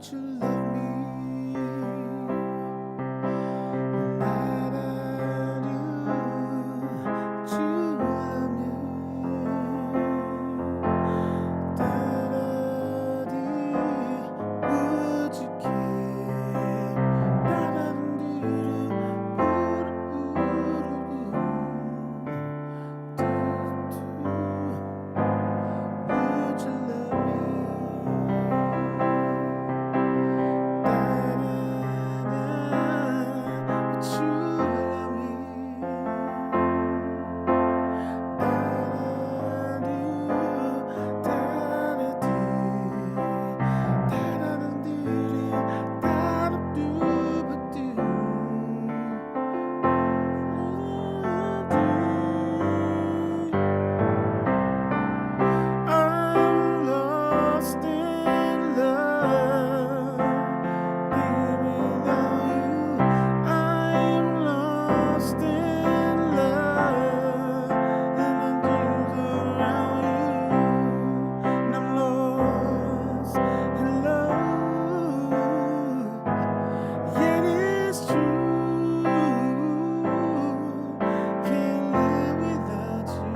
would you love me? Da-da-do, would you love me? Da-da-dee, would you care? I'm lost in love. Baby, without you, I'm lost in love. And my dreams around you, and I'm lost in love. Yet it's true, can't live without you.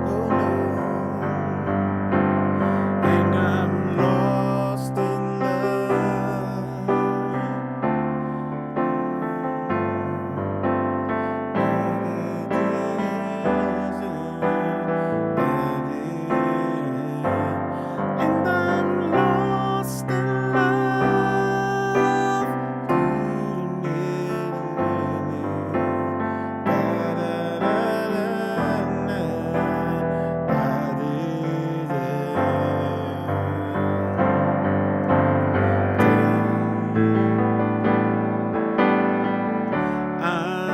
Oh no, and I'm lost in love. And I'm lost in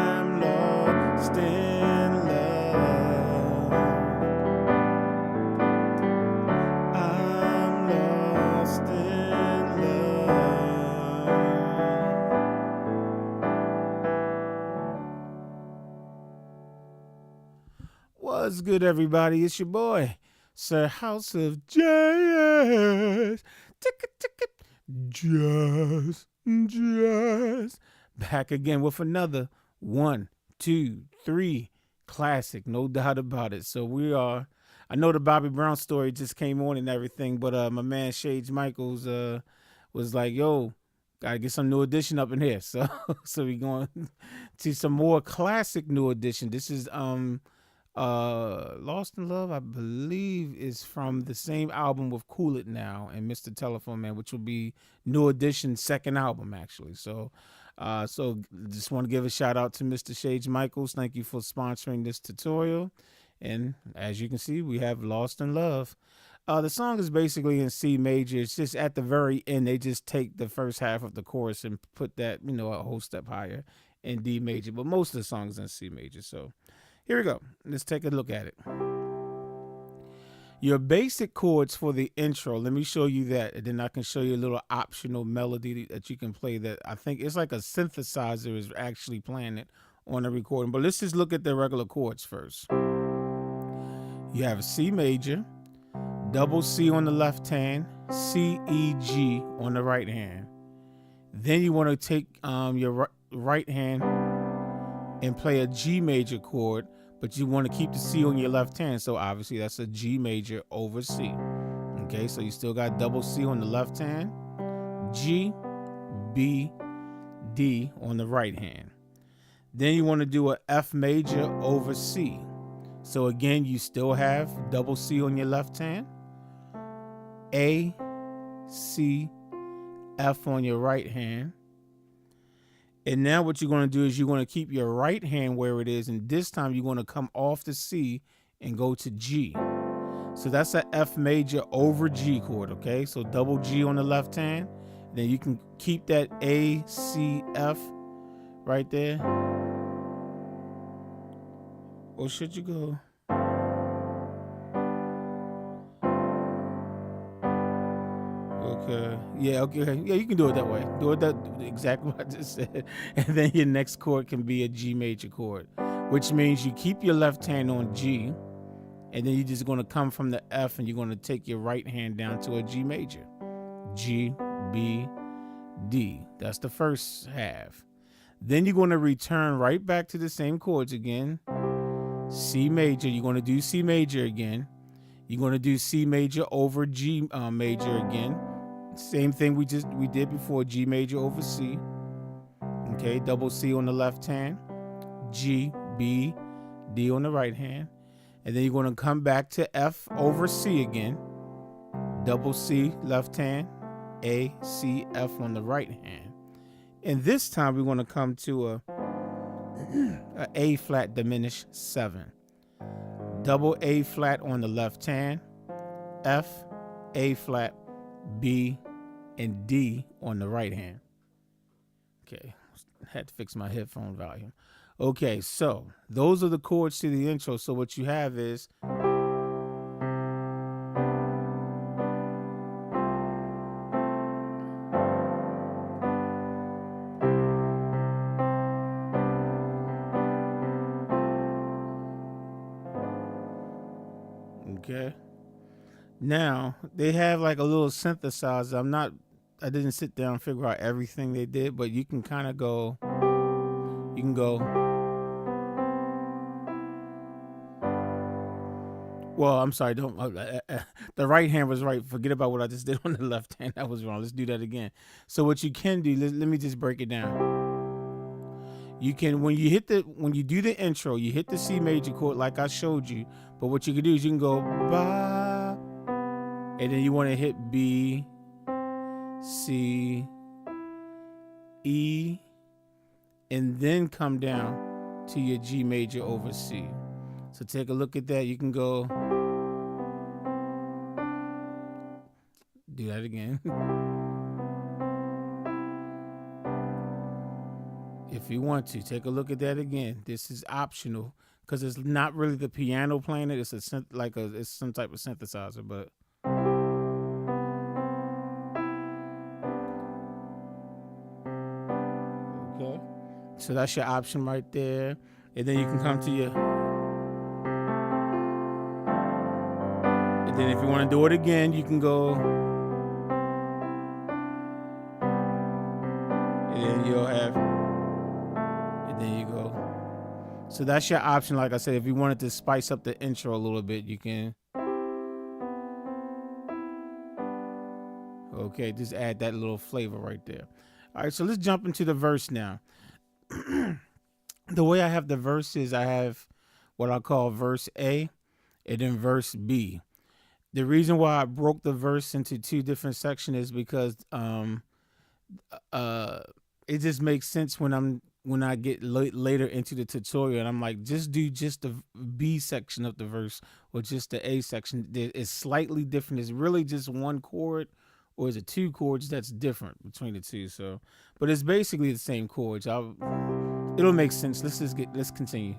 I'm lost in love. I'm lost in love. What's good, everybody? It's your boy, Sir House of Jazz. Jazz. Back again with another 1, 2, 3 classic, no doubt about it. So we are. I know the Bobby Brown story just came on and everything, but my man Shades Michaels was like, "Yo, gotta get some new edition up in here." So we going to some more classic new edition. This is Lost in Love, I believe, is from the same album with Cool It Now and Mr. Telephone Man, which will be New Edition's second album, actually. So just want to give a shout out to Mr. Shades Michaels. Thank you for sponsoring this tutorial. And as you can see, we have Lost in Love. The song is basically in C major. It's just at the very end, they just take the first half of the chorus and put that, a whole step higher in D major. But most of the song is in C major. So here we go. Let's take a look at it. Your basic chords for the intro. Let me show you that, and then I can show you a little optional melody that you can play that I think it's like a synthesizer is actually playing it on the recording. But let's just look at the regular chords first. You have C major, double C on the left hand, C, E, G on the right hand. Then you want to take your right hand and play a G major chord, but you want to keep the C on your left hand. So obviously that's a G major over C. Okay, so you still got double C on the left hand, G, B, D on the right hand. Then you want to do a F major over C. So again, you still have double C on your left hand, A, C, F on your right hand. And now what you're going to do is you're going to keep your right hand where it is, and this time you're going to come off the C and go to G. So that's an F major over G chord, okay? So double G on the left hand. Then you can keep that A, C, F right there. Or should you go? Okay. Yeah, okay. Yeah, you can do it that way. Do it that exactly what I just said. And then your next chord can be a G major chord, which means you keep your left hand on G, and then you're just going to come from the F and you're going to take your right hand down to a G major. G, B, D. That's the first half. Then you're going to return right back to the same chords again. C major, you're going to do C major again. You're going to do C major over G major again. Same thing we did before, G major over C. Okay, double C on the left hand, G, B, D on the right hand. And then you're going to come back to F over C again. Double C left hand, A, C, F on the right hand. And this time we're going to come to a A flat diminished 7. Double A flat on the left hand, F, A flat, B, and D on the right hand. Okay, had to fix my headphone volume. Okay, so those are the chords to the intro. So what you have is okay. Now they have like a little synthesizer. I didn't sit down and figure out everything they did, but you can kind of go, you can go, well, I'm sorry, don't, the right hand was right. Forget about what I just did on the left hand. That was wrong. Let's do that again. So what you can do, let me just break it down. You can, when you do the intro, you hit the C major chord like I showed you, but what you can do is you can go ba, and then you want to hit B, C, E, and then come down to your G major over C. So take a look at that. You can go, do that again. If you want to, take a look at that again. This is optional because it's not really the piano playing it. It's it's some type of synthesizer, but. Okay. So that's your option right there. And then you can come to your. And then if you want to do it again, you can go. And then you'll have. And then you go. So that's your option. Like I said, if you wanted to spice up the intro a little bit, you can. Okay, just add that little flavor right there. All right, so let's jump into the verse now. The way I have the verse is I have what I call verse A and then verse B. The reason why I broke the verse into two different sections is because it just makes sense when I get later into the tutorial and I'm like, just do just the B section of the verse or just the A section. It's slightly different. It's really just one chord, or is it two chords that's different between the two? So, but it's basically the same chords. It'll make sense. Let's continue.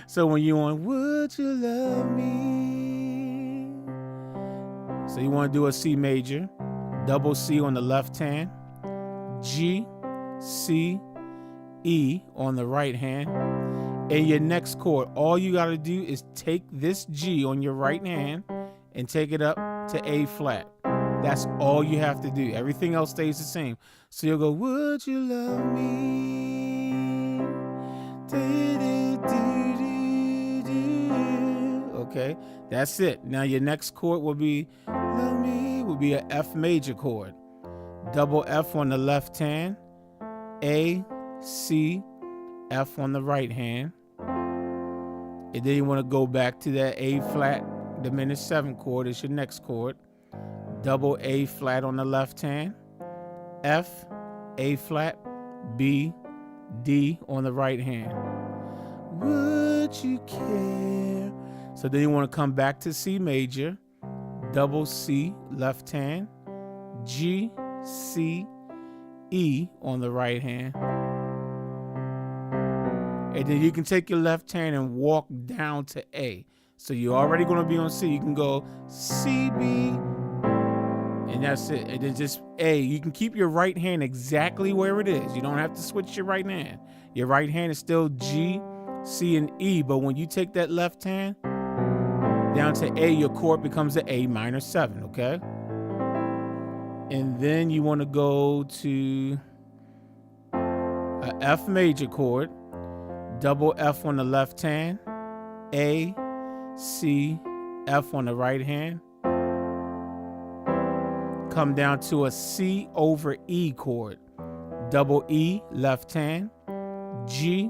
So when you want, would you love me? So you want to do a C major, double C on the left hand, G, C, E on the right hand, and your next chord. All you got to do is take this G on your right hand and take it up to A flat. That's all you have to do. Everything else stays the same. So you'll go, would you love me? Okay, that's it. Now your next chord will be, love me, will be an F major chord. Double F on the left hand, A, C, F on the right hand. And then you want to go back to that A flat diminished 7 chord is your next chord. Double A flat on the left hand, F, A flat, B, D on the right hand. Would you care? So then you want to come back to C major, double C left hand, G, C, E on the right hand. And then you can take your left hand and walk down to A. So you're already going to be on C. You can go C, B, and that's it. And then just A. You can keep your right hand exactly where it is. You don't have to switch your right hand. Your right hand is still G, C, and E. But when you take that left hand down to A, your chord becomes an A minor 7, okay? And then you want to go to a F major chord, double F on the left hand, A, C, F on the right hand. Come down to a C over E chord, double E left hand, G,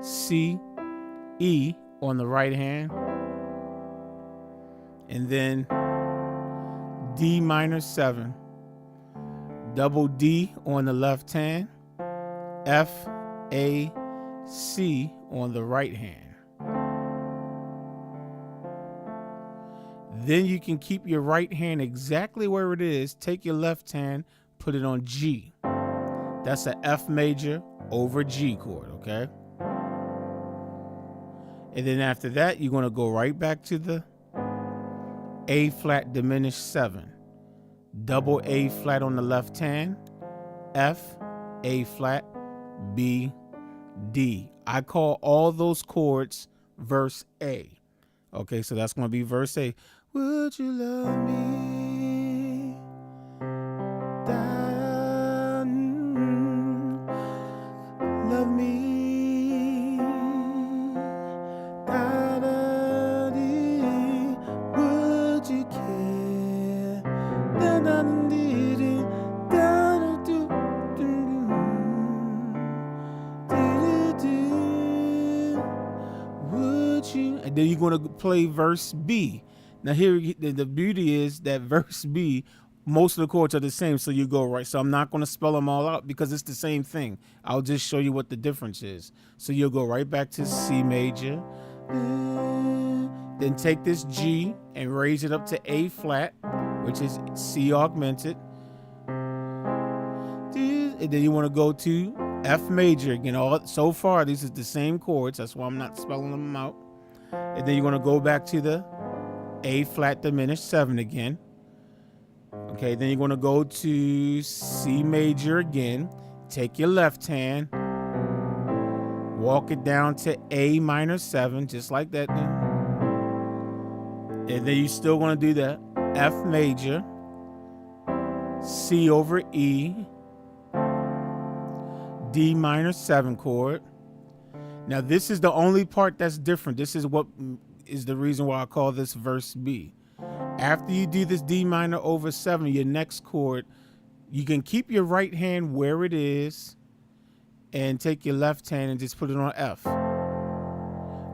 C, E on the right hand, and then D minor 7, double D on the left hand, F, A, C on the right hand. Then you can keep your right hand exactly where it is, take your left hand, put it on G. That's a F major over G chord, okay? And then after that, you're going to go right back to the A flat diminished 7. Double A flat on the left hand, F, A flat, B, D. I call all those chords verse A. Okay, so that's going to be verse A. Would you love me? Love me. Would you care? Would you? And then you're going to play verse B. Now here, the beauty is that verse B, most of the chords are the same, so you go right. So I'm not going to spell them all out because it's the same thing. I'll just show you what the difference is. So you'll go right back to C major, then take this G and raise it up to A flat, which is C augmented. And then you want to go to F major again. So far, these are the same chords. That's why I'm not spelling them out. And then you're going to go back to the A flat diminished 7 again. Okay, then you're going to go to C major again. Take your left hand, walk it down to A minor 7, just like that. And then you're still going to do the F major, C over E, D minor 7 chord. Now this is the only part that's different. This is what is the reason why I call this verse B. After you do this D minor over 7, your next chord, you can keep your right hand where it is and take your left hand and just put it on F.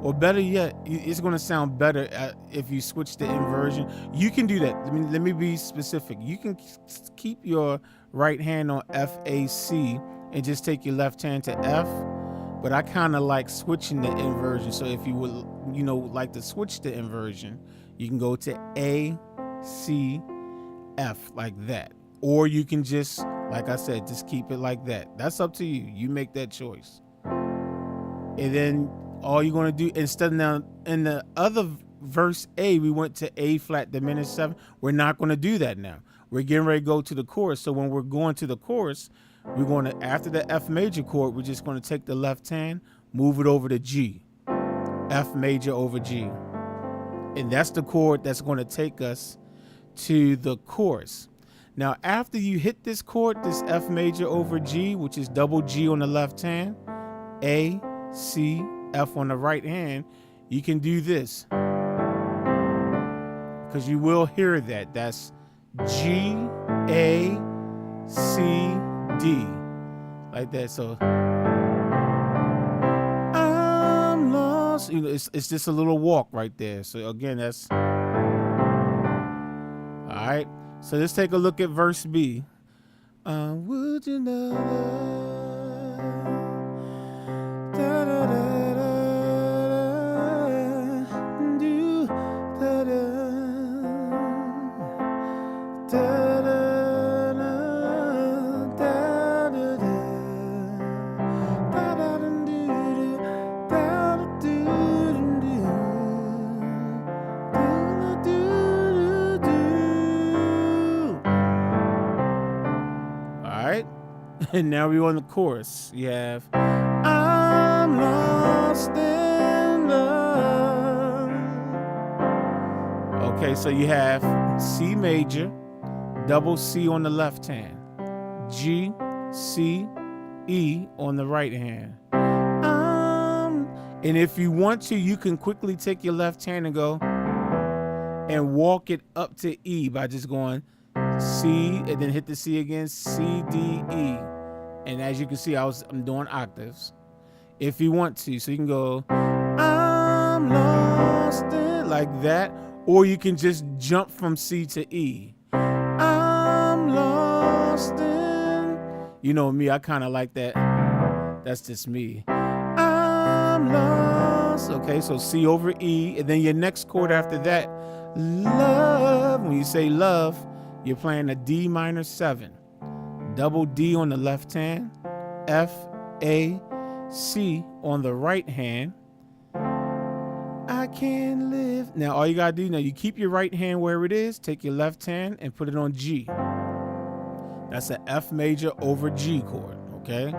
Or better yet, it's going to sound better if you switch the inversion. You can do that. Let me be specific. You can keep your right hand on F, A, C and just take your left hand to F. But I kind of like switching the inversion. So if you would, like to switch the inversion, you can go to A, C, F like that. Or you can just, like I said, just keep it like that. That's up to you. You make that choice. And then all you're going to do, instead of now, in the other verse A, we went to A flat diminished 7. We're not going to do that now. We're getting ready to go to the chorus. So when we're going to the chorus, we're going to, after the F major chord, we're just going to take the left hand, move it over to G. F major over G. And that's the chord that's going to take us to the chorus. Now, after you hit this chord, this F major over G, which is double G on the left hand, A, C, F on the right hand, you can do this. Because you will hear that. That's G, A, C, D. Like that. So I'm lost. It's just a little walk right there. So again, that's all right. So let's take a look at verse B. Would you know da, da, da, da, do, da, da, da, da, da, da, da, da, da, do, da, da, do, and now we're on the chorus. You have I'm lost in love. Okay, so you have C major, double C on the left hand, G, C, E on the right hand. And if you want to, you can quickly take your left hand and go and walk it up to E by just going C and then hit the C again, C, D, E. And as you can see, I'm doing octaves. If you want to, so you can go, I'm lost in, like that. Or you can just jump from C to E. I'm lost in. You know me, I kind of like that. That's just me. I'm lost. Okay, so C over E. And then your next chord after that, love. When you say love, you're playing a D minor 7. Double D on the left hand, F, A, C on the right hand. I can't live. Now all you gotta do, now you keep your right hand where it is, take your left hand and put it on G. That's an F major over G chord, okay?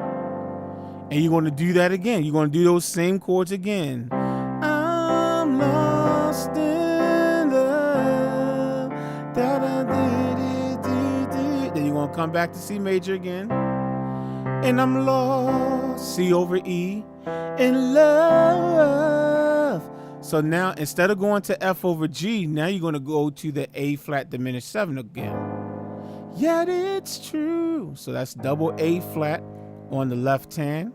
And you're gonna do that again. You're gonna do those same chords again. I'm lost in love. Da, da, dee, dee, dee, dee. Then you're gonna come back to C major again. And I'm lost, C over E, in love. So now, instead of going to F over G, now you're going to go to the A flat diminished 7 again. Yet it's true. So that's double A flat on the left hand,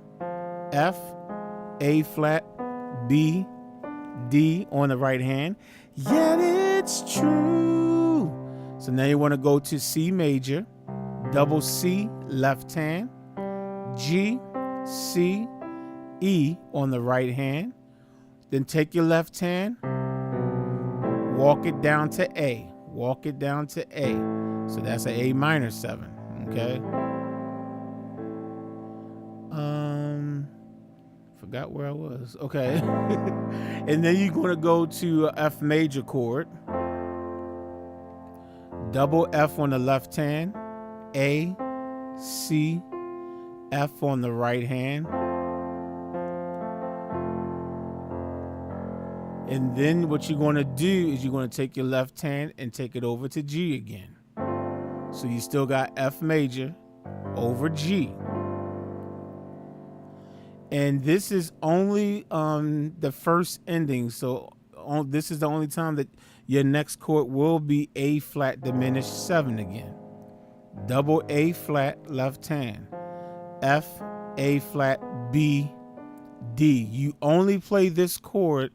F, A flat, B, D on the right hand. Yet it's true. So now you want to go to C major, double C, left hand, G, C, E on the right hand. Then take your left hand, walk it down to A. Walk it down to A. So that's an A minor 7, okay? Forgot where I was. Okay. And then you're going to go to F major chord. Double F on the left hand, A, C, F on the right hand. And then what you're going to do is you're going to take your left hand and take it over to G again. So you still got F major over G. And this is only the first ending. So this is the only time that your next chord will be A flat diminished 7 again. Double A flat left hand, F, A flat, B, D. You only play this chord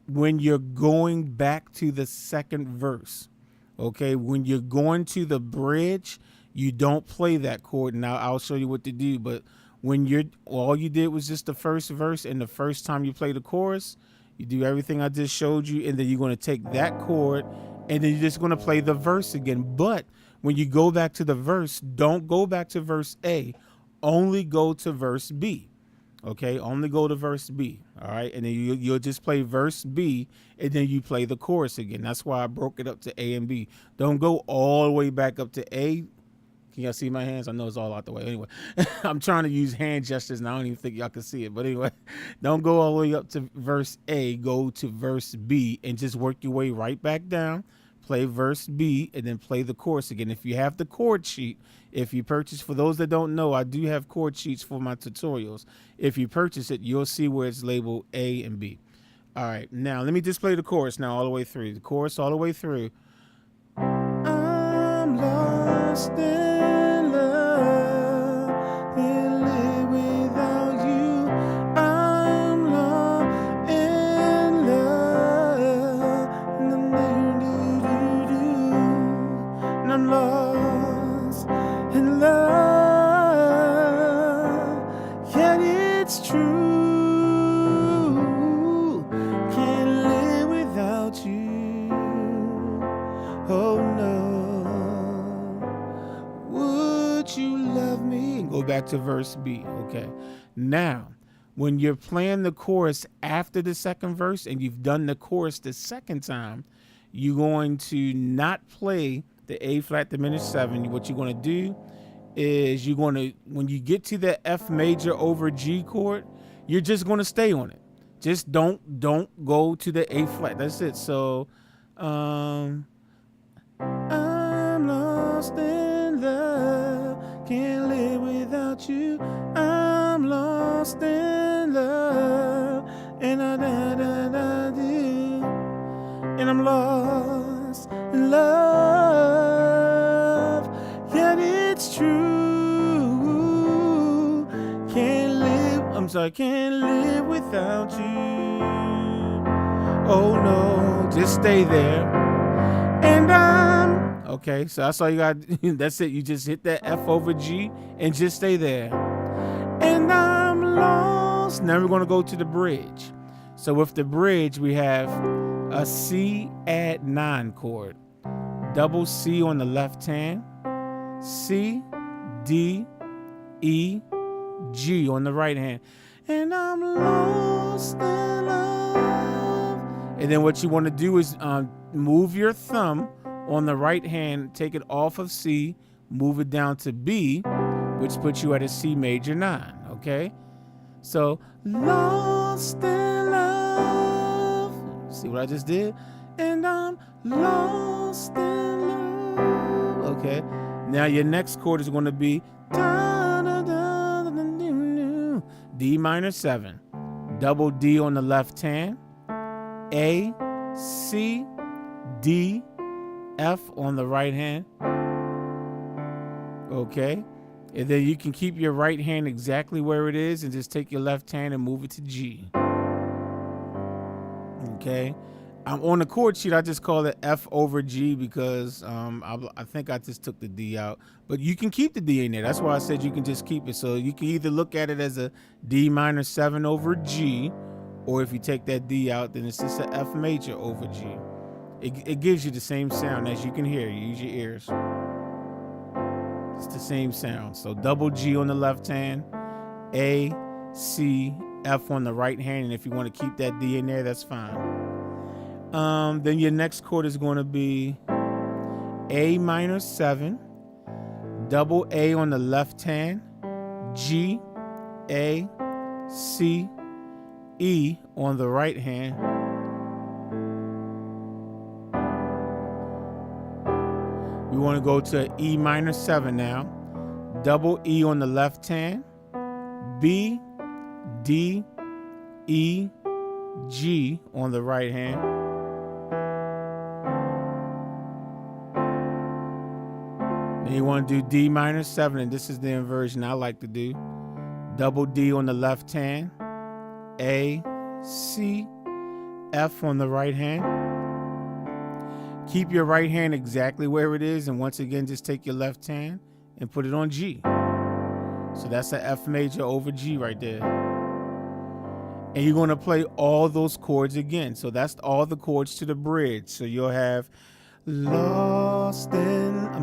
when you're going back to the second verse. Okay, when you're going to the bridge, you don't play that chord. Now I'll show you what to do, but when all you did was just the first verse, and the first time you play the chorus, you do everything I just showed you, and then you're going to take that chord and then you're just going to play the verse again. But when you go back to the verse, don't go back to verse A, only go to verse B. Okay, only go to verse B. All right, and then you'll just play verse B, and then you play the chorus again. That's why I broke it up to A and B. Don't go all the way back up to A. Can y'all see my hands? I know it's all out the way. Anyway, I'm trying to use hand gestures, and I don't even think y'all can see it. But anyway, don't go all the way up to verse A. Go to verse B, and just work your way right back down. Play verse B, and then play the chorus again. If you have the chord sheet, if you purchase, for those that don't know, I do have chord sheets for my tutorials. If you purchase it, you'll see where it's labeled A and B. All right, now let me just play the chorus now all the way through. The chorus all the way through. I'm lost in love, can't live without you. I'm lost in love, and I'm lost in love, yet it's true. Can't live without you. Oh no, would you love me? And go back to verse B. Okay, now when you're playing the chorus after the second verse and you've done the chorus the second time, you're going to not play the A flat diminished 7. What you're going to do is you're going to, when you get to the F major over G chord, you're just going to stay on it. Just don't go to the A flat. That's it. So I'm lost it's true. Can't live without you. Oh no, just stay there. And okay, so that's all you got. That's it. You just hit that F over G and just stay there. And I'm lost. Now we're going to go to the bridge. So with the bridge, we have a C add 9 chord. Double C on the left hand. C, D, E, G on the right hand. And I'm lost in love. And then what you want to do is move your thumb on the right hand, take it off of C, move it down to B, which puts you at a C major 9, okay? So, lost in love. See what I just did? And I'm lost in love. Okay. Now your next chord is going to be D minor 7. Double D on the left hand. A, C, D, F on the right hand. Okay. And then you can keep your right hand exactly where it is and just take your left hand and move it to G. Okay. On the chord sheet, I just call it F over G because I think I just took the D out. But you can keep the D in there. That's why I said you can just keep it. So you can either look at it as a D minor 7 over G, or if you take that D out, then it's just an F major over G. It gives you the same sound as you can hear. You use your ears. It's the same sound. So double G on the left hand, A, C, F on the right hand. And if you want to keep that D in there, that's fine. Then your next chord is going to be A minor 7, double A on the left hand, G, A, C, E on the right hand. We want to go to E minor 7 now. Double E on the left hand. B, D, E, G on the right hand. Then you want to do D minor 7, and this is the inversion I like to do. Double D on the left hand. A, C, F on the right hand. Keep your right hand exactly where it is, and once again, just take your left hand and put it on G. So that's an F major over G right there. And you're going to play all those chords again. So that's all the chords to the bridge. So you'll have lost in love.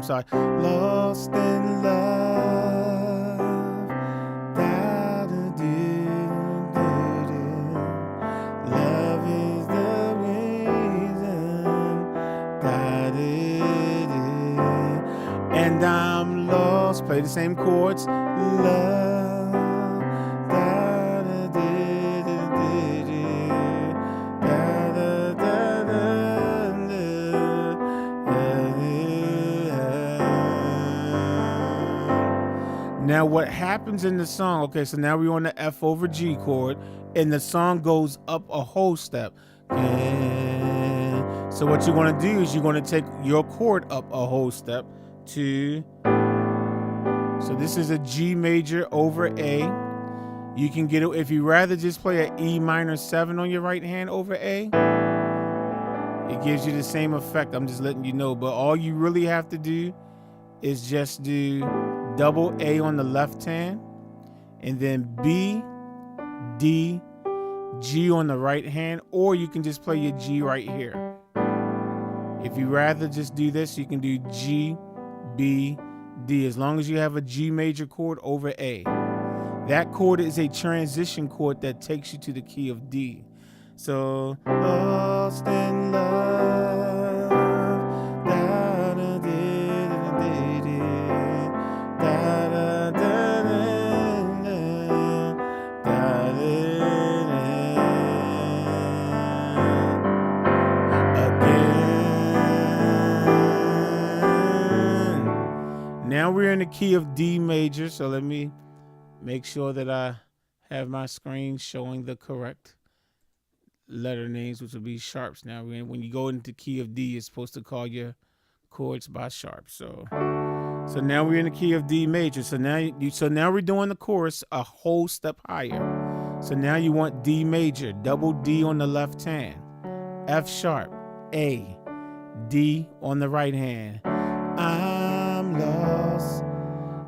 Love is the reason. And I'm lost. Play the same chords. Love. Now what happens in the song, okay, so now we're on the F over G chord, and the song goes up a whole step. So what you're going to do is you're going to take your chord up a whole step to, so this is a G major over A. You can get it, if you rather just play an E minor 7 on your right hand over A, it gives you the same effect. I'm just letting you know, but all you really have to do is just do double A on the left hand, and then B, D, G on the right hand, or you can just play your G right here. If you rather just do this, you can do G, B, D, as long as you have a G major chord over A. That chord is a transition chord that takes you to the key of D. So, lost in love. Now we're in the key of D major, so let me make sure that I have my screen showing the correct letter names, which will be sharps. Now, when you go into key of D, you're supposed to call your chords by sharps. So So now we're in the key of D major. So now we're doing the chorus a whole step higher. So now you want D major, double D on the left hand, F sharp, A, D on the right hand. I'm lost.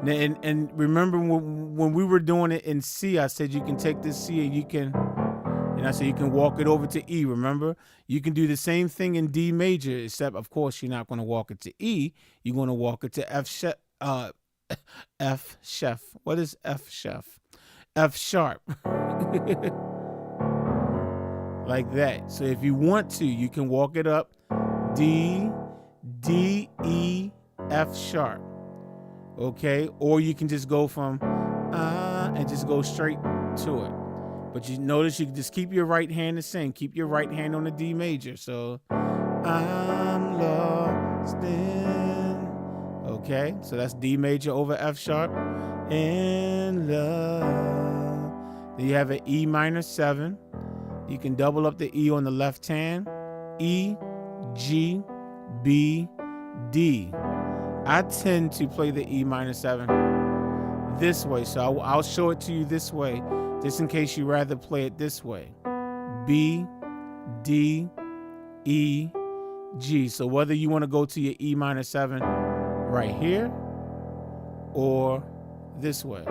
And remember when we were doing it in C, I said you can take this C and I said you can walk it over to E. Remember, you can do the same thing in D major, except of course you're not going to walk it to E. You're going to walk it to F chef. F chef. What is F chef? F sharp. Like that. So if you want to, you can walk it up D, D, E, F sharp. Okay, or you can just go from and just go straight to it. But you notice you can just keep your right hand the same. Keep your right hand on the D major. So I'm lost in. Okay, so that's D major over F sharp in love. Then you have an E minor 7. You can double up the E on the left hand. E, G, B, D. I tend to play the E minor 7 this way, so I'll show it to you this way, just in case you rather play it this way. B, D, E, G. So whether you want to go to your E minor 7 right here or this way,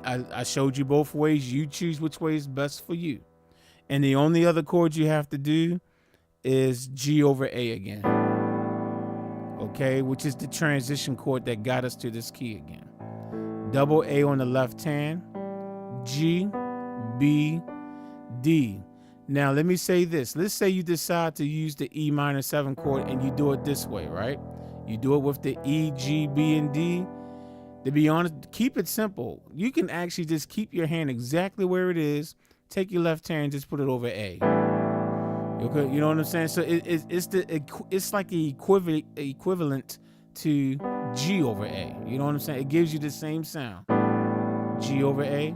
I showed you both ways. You choose which way is best for you. And the only other chord you have to do is G over A again. Okay, which is the transition chord that got us to this key again. Double A on the left hand, G, B, D. Now let me say this. Let's say you decide to use the E minor 7 chord and you do it this way, right? You do it with the E, G, B, and D. To be honest, keep it simple. You can actually just keep your hand exactly where it is. Take your left hand, just put it over A. Okay, you know what I'm saying? So it's like the equivalent to G over A. You know what I'm saying? It gives you the same sound. G over A. You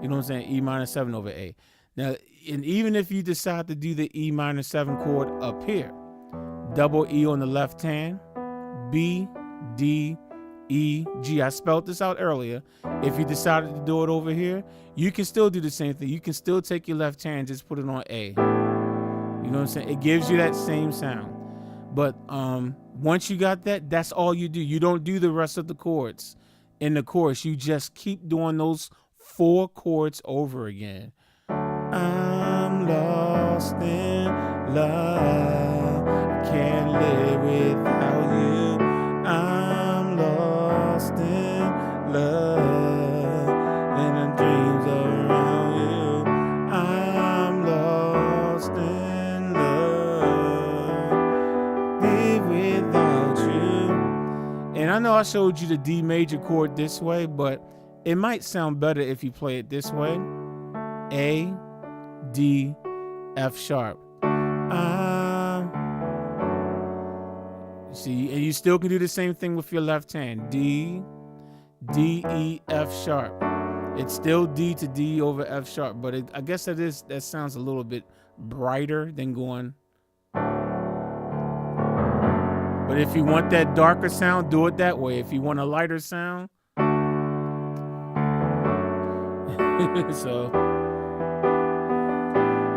know what I'm saying? E minor 7 over A. Now, and even if you decide to do the E minor 7 chord up here, double E on the left hand, B, D, E, G. I spelled this out earlier. If you decided to do it over here, you can still do the same thing. You can still take your left hand, just put it on A. You know what I'm saying? It gives you that same sound. But once you got that, that's all you do. You don't do the rest of the chords in the chorus. You just keep doing those 4 chords over again. I'm lost in love. I can't live without you. I'm lost in love, and the dreams around you. I'm lost in love, live without you. And I know I showed you the D major chord this way, but it might sound better if you play it this way. A, D, F sharp. See, and you still can do the same thing with your left hand. D, D, E, F sharp. It's still D to D over F sharp, but I guess that sounds a little bit brighter than going. But if you want that darker sound, do it that way. If you want a lighter sound, so,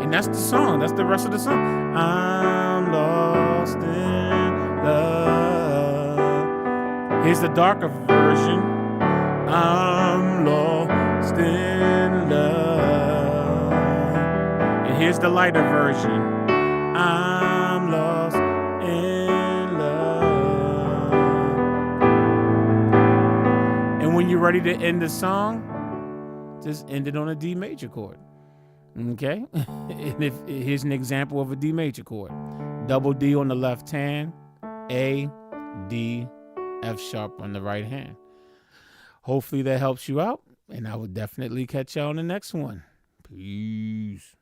and that's the song. That's the rest of the song. I'm lost in love. Here's the darker version. I'm lost in love. And here's the lighter version. I'm lost in love. And when you're ready to end the song, just end it on a D major chord. Okay? And here's an example of a D major chord. Double D on the left hand, A, D, F sharp on the right hand. Hopefully that helps you out, and I will definitely catch you on the next one. Peace.